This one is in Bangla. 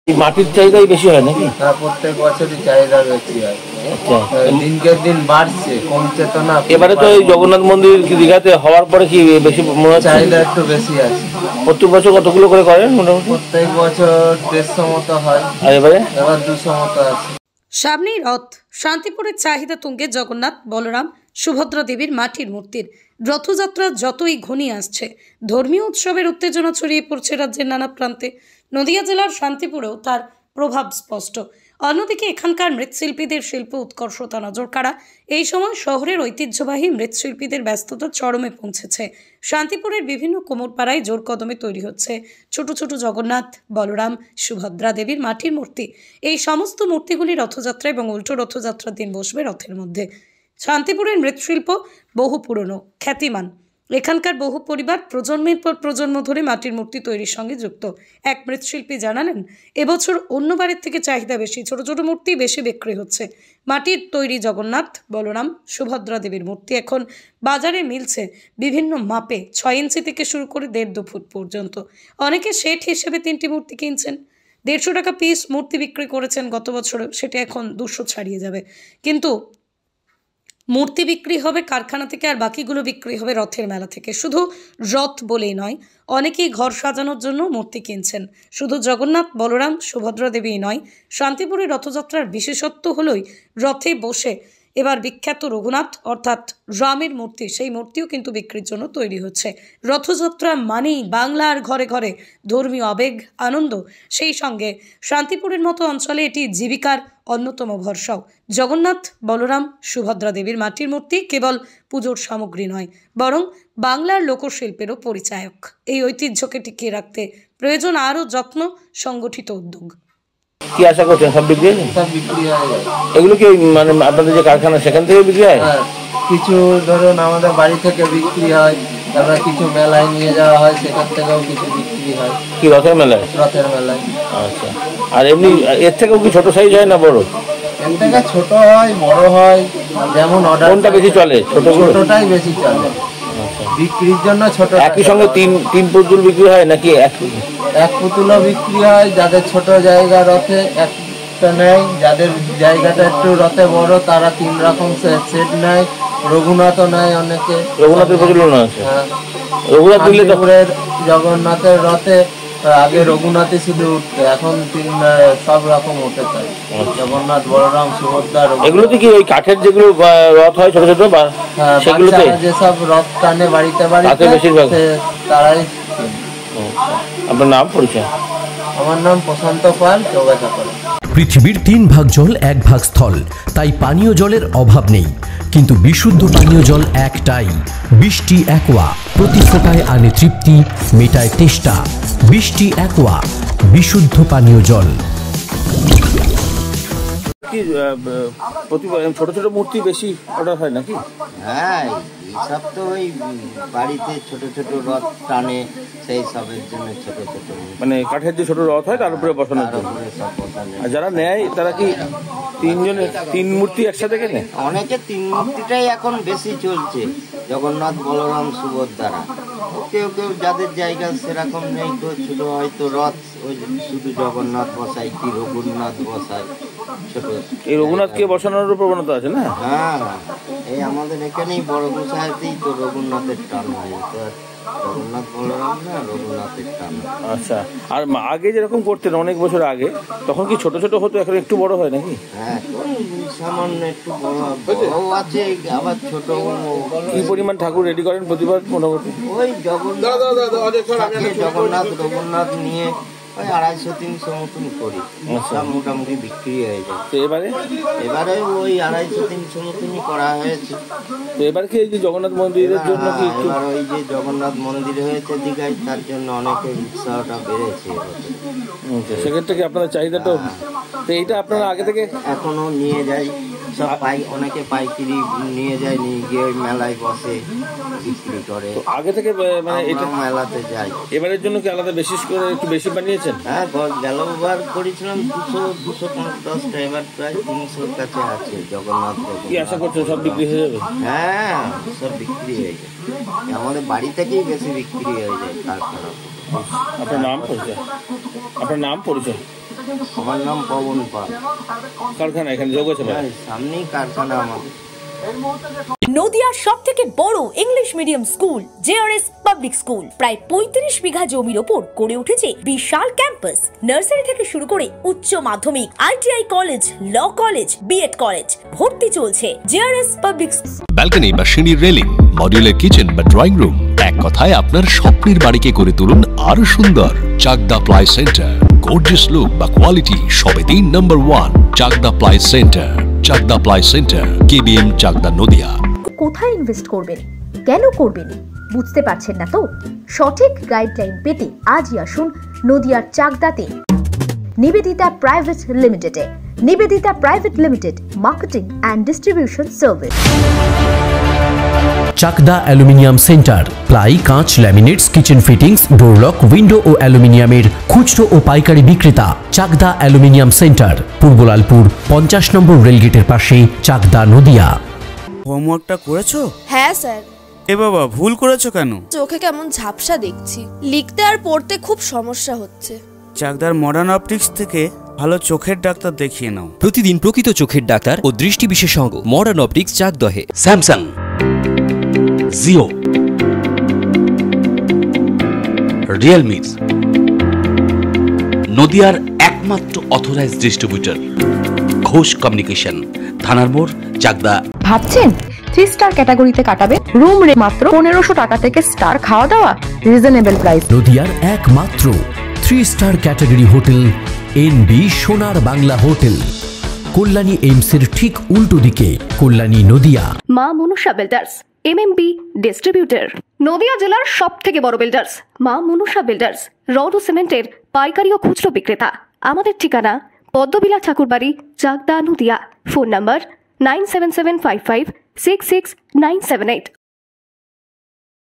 এই মাটির চাহিদাই বেশি হয় নাকি? হ্যাঁ, প্রত্যেক বছরই চাহিদা বেশি হয়। আচ্ছা, দিনকে দিন বাড়ছে, কমছে তো না। এবারে তো এই জগন্নাথ মন্দির দীঘাতে হওয়ার পরে কি বেশি মনে হচ্ছে? চাহিদা একটু বেশি আছে। প্রত্যেক বছর কতগুলো করে করেন মোটামুটি? প্রত্যেক বছর 150 মতো হয়, আর এবার 200 মতো আছে। সামনেই রথ। শান্তিপুরের চাহিদা তুঙ্গে জগন্নাথ, বলরাম, সুভদ্রা দেবীর মাটির মূর্তির। রথযাত্রা যতই ঘনিয়ে আসছে, ধর্মীয় উৎসবের উত্তেজনা ছড়িয়ে পড়ছে রাজ্যের নানা প্রান্তে। নদিয়া জেলার শান্তিপুরেও তার প্রভাব স্পষ্ট। অন্যদিকে এখানকার মৃৎশিল্পীদের শিল্প উৎকর্ষতা নজর কাড়া। এই সময় শহরের ঐতিহ্যবাহী মৃৎশিল্পীদের ব্যস্ততা চরমে পৌঁছেছে। শান্তিপুরের বিভিন্ন কোমরপাড়ায় জোর কদমে তৈরি হচ্ছে ছোট ছোট জগন্নাথ, বলরাম, সুভদ্রা দেবীর মাটির মূর্তি। এই সমস্ত মূর্তিগুলি রথযাত্রা এবং উল্টো রথযাত্রার দিন বসবে রথের মধ্যে। শান্তিপুরের মৃৎশিল্প বহু পুরনো, খ্যাতিমান। এখানকার বহু পরিবার প্রজন্মের পর প্রজন্ম ধরে মাটির মূর্তি তৈরির সঙ্গে যুক্ত। এক মৃৎশিল্পী জানালেন, এবছর অন্যবারের থেকে চাহিদা বেশি, ছোট ছোট মূর্তি বেশি বিক্রি হচ্ছে। মাটির তৈরি জগন্নাথ, বলরাম, সুভদ্রা দেবীর মূর্তি এখন বাজারে মিলছে বিভিন্ন মাপে, 6 ইঞ্চি থেকে শুরু করে 1.5-2 ফুট পর্যন্ত। অনেকে সেট হিসেবে 3টি মূর্তি কিনছেন। 150 টাকা পিস মূর্তি বিক্রি করেছেন গত বছরে, সেটা এখন 200 ছাড়িয়ে যাবে। কিন্তু মূর্তি বিক্রি হবে কারখানা থেকে, আর বাকিগুলো বিক্রি হবে রথের মেলা থেকে। শুধু রথ বলেই নয়, অনেকেই ঘর সাজানোর জন্য মূর্তি কিনছেন। শুধু জগন্নাথ, বলরাম, সুভদ্রা দেবীই নয়, শান্তিপুরের রথযাত্রার বিশেষত্ব হলোই রথে বসে এবার বিখ্যাত রঘুনাথ অর্থাৎ রামের মূর্তি, সেই মূর্তিও কিন্তু বিক্রির জন্য তৈরি হচ্ছে। রথযাত্রা মানেই বাংলার ঘরে ঘরে ধর্মীয় আবেগ, আনন্দ। সেই সঙ্গে শান্তিপুরের মতো অঞ্চলে এটি জীবিকার অন্যতম ভরসাও। জগন্নাথ, বলরাম, সুভদ্রা দেবীর মাটির মূর্তি কেবল পুজোর সামগ্রী নয়, বরং বাংলার লোকশিল্পেরও পরিচায়ক। এই ঐতিহ্যকে টিকিয়ে রাখতে প্রয়োজন আরও যত্ন, সংগঠিত উদ্যোগ। কি আশা করছেন সব বিক্রি? সব বিক্রি হয়ে যায়। এগুলো কি মানে আপনাদের যে কারখানা সেখান থেকে বিক্রি হয়? হ্যাঁ, কিছু ধরুন আমাদের বাড়ি থেকে বিক্রি হয়, তারপরে কিছু মেলায় নিয়ে যাওয়া হয়, সেখান থেকেও কিছু বিক্রি হয়। কি রথের মেলায়? রথের মেলায়। আচ্ছা, আর এমনি এর থেকেও কি ছোট সাইজ হয় না বড়? এর থেকে ছোট হয়, বড় হয়, যেমন অর্ডার। কোনটা বেশি চলে? ছোটটাই বেশি চলে। বিক্রির জন্য ছোট। একই সঙ্গে তিন পুতুল বিক্রি হয় নাকি এক পুতুলও বিক্রি হয়? যাদের ছোট জায়গা রথে একটা নেয়, যাদের জায়গাটা একটু রথে বড় তারা 3 রকম সেট নেয়। রঘুনাথও নেয় অনেকে। রঘুনাথের প্রচলন আছে? হ্যাঁ, রঘুনাথ দিলে তো জগন্নাথের রথে আগে রঘুনাথই শুধু উঠতো, এখন সব রকম উঠে থাকে। জগন্নাথ, বলরাম, সুভদ্রা। এগুলোতে কি ওই কাঠের যেগুলো রথ হয় ছোট ছোট, সেগুলোতে যেসব রথ টানে বাড়িতে বাড়িতে বেশিরভাগ তারাই। আপনার নাম, পরিচয়? আমার নাম প্রশান্ত পাল, চৌগাছাপাড়া। পৃথিবীর 3 ভাগ জল 1 ভাগ স্থল, তাই পানীয় জলের অভাব নেই। কিন্তু বিশুদ্ধ পানীয় জল একটাই, বৃষ্টি অ্যাকোয়া। প্রতি ফোঁটায় আনে তৃপ্তি, মেটায় তেষ্টা। বৃষ্টি অ্যাকোয়া, বিশুদ্ধ পানীয় জল। ছোট ছোট মূর্তি বেশি অর্ডার হয় নাকি? হ্যাঁ, এইসব তো ওই বাড়িতে ছোট ছোট রথ টানে, সেই সবের জন্য ছোট ছোট, মানে কাঠের যে ছোট রথ হয় তার উপরে বসানোর জন্য। আর যারা নেয় তারা কি 3 মূর্তি একসাথে কেনে? অনেকে 3 মূর্তিটাই এখন বেশি চলছে, জগন্নাথ, বলরাম, সুভদ্রা। কেউ কেউ যাদের জায়গা সেরকম নেই তো শুধু হয়তো রথ ওই শুধু জগন্নাথ বসায়, কি রঘুনাথ বসায় ছোট। এই রঘুনাথকে বসানোর প্রবণতা আছে না? হ্যাঁ, এই আমাদের এখানেই বড় গোসাইতেই তো রঘুনাথের টান হয়, তো জগন্নাথ, বলরাম না, রঘুনাথের টান। আচ্ছা, আর আগে যেরকম করতেন অনেক বছর আগে, তখন কি ছোট ছোট হতো, এখন একটু বড় হয় নাকি? হ্যাঁ, সামান্য একটু বড় আছে, আবার ছোট। কি পরিমাণ ঠাকুর রেডি করেন প্রতিবার মোটামুটি? ওই জগন্নাথ, রঘুনাথ নিয়ে ওই 250-300 মতন করি, সব মোটামুটি বিক্রি হয়ে যায়। তো এবারে ওই 250-300 মতনই করা হয়েছে। তো এবার কি এই যে জগন্নাথ মন্দিরের জন্য কি এবার ওই যে জগন্নাথ মন্দির হয়েছে দীঘায়, তার জন্য অনেকের উৎসাহটা বেড়েছে। সেক্ষেত্রে কি আপনাদের চাহিদাটা, তো এইটা আপনারা আগে থেকে এখনো নিয়ে যাই সব, অনেকে পাইকারি নিয়ে যায়, নিয়ে গিয়ে ওই মেলায় বসে বিক্রি করে। আগে থেকে মানে এটা মেলাতে যাই। এবারের জন্য কি আলাদা বিশেষ করে একটু বেশি বানিয়েছেন? হ্যাঁ, গেলবার করেছিলাম 200-250টা, এবার প্রায় 300-র কাছে আছে জগন্নাথ। কি আশা করছেন সব বিক্রি হয়ে যাবে? হ্যাঁ, সব বিক্রি হয়ে যায়, আমাদের বাড়ি থেকেই বেশি বিক্রি হয়ে যায় কারখানা। আপনার নাম, পরিচয়? আমার নাম পবন পাল। কারখানা এখানে যোগ আছে ভাই? সামনেই কারখানা আমাদের। নদিয়ার সবথেকে বড় English medium school JRS public school প্রায় ৩৫ বিঘা জমির ওপর গড়ে উঠেছে বিশাল ক্যাম্পাস। নার্সারি থেকে শুরু করে উচ্চ মাধ্যমিক, ITI college, law college, BEd college, ভর্তি চলছে। জেআরএস পাবলিক ব্যালকনি বা সিঁড়ির রেলিং, মডিউলার কিচেন বা ড্রয়িং রুম, এক কথায় আপনার স্বপ্নের বাড়িকে করে তুলুন আরো সুন্দর। Chakdah ply centre, gorgeous look বা কোয়ালিটি সবে ৩ নম্বর 1 Chakdah ply centre. Chakdah ply centre, KBM, Chakdah, Nadia. কোথায় ইনভেস্ট করবেন, কেন করবেন বুঝতে পারছেন না তো? সঠিক গাইডলাইন পেতে আজই আসুন নদিয়ার চাকদাতে নিবেদিতা প্রাইভেট লিমিটেডে। Nivedita private limited, marketing and distribution service. Chakdah aluminium centre, ply, কাঁচ, laminates, kitchen fittings, door lock, window ও অ্যালুমিনিয়ামের খুচরো ও পাইকারি বিক্রেতা। চাকদা অ্যালুমিনিয়াম সেন্টার, পূর্বলালপুর 50 নম্বর রেলগেটের পাশে, চাকদা, নদিয়া। হোমওয়ার্কটা করেছো? হ্যাঁ স্যার। এ বাবা, ভুল করেছো কেন? চোখে কেমন ঝাপসা দেখছি, লিখতে আর পড়তে খুব সমস্যা হচ্ছে। চাকদার মডার্ন অপটিক্স থেকে ভালো চোখের ডাক্তার দেখিয়ে নাও। প্রতিদিন প্রকৃত চোখের ডাক্তার ও দৃষ্টি বিশেষজ্ঞ মডার্ন অপটিক্স, চাকদহে। স্যামসাং, জিও, রিয়েলমি, নদিয়ার একমাত্র অথরাইজড ডিস্ট্রিবিউটর ঘোষ কমিউনিকেশন, থানার মোড়, চাকদা। ভাবছেন 3 স্টার ক্যাটাগরিতে কাটাবে? রুম রে মাত্র 1500 টাকা থেকে স্টার, খাওয়া দাওয়া রিজনেবল প্রাইস। নদিয়ার একমাত্র 3 স্টার ক্যাটাগরি হোটেল এনবি সোনার বাংলা হোটেল, কল্যাণী এইমসের ঠিক উল্টো দিকে, কল্যাণী, নদিয়া। মা Manasa builders, MMB distributor, Nadia জেলার সবথেকে বড় বিল্ডার্স। মা মনসা বিল্ডার্স, রড ও সিমেন্টের পাইকারি ও খুচরো বিক্রেতা। আমাদের ঠিকানা পদ্মবিলা ঠাকুরবাড়ি, চাকদা, নদিয়া। Phone number 9775566978।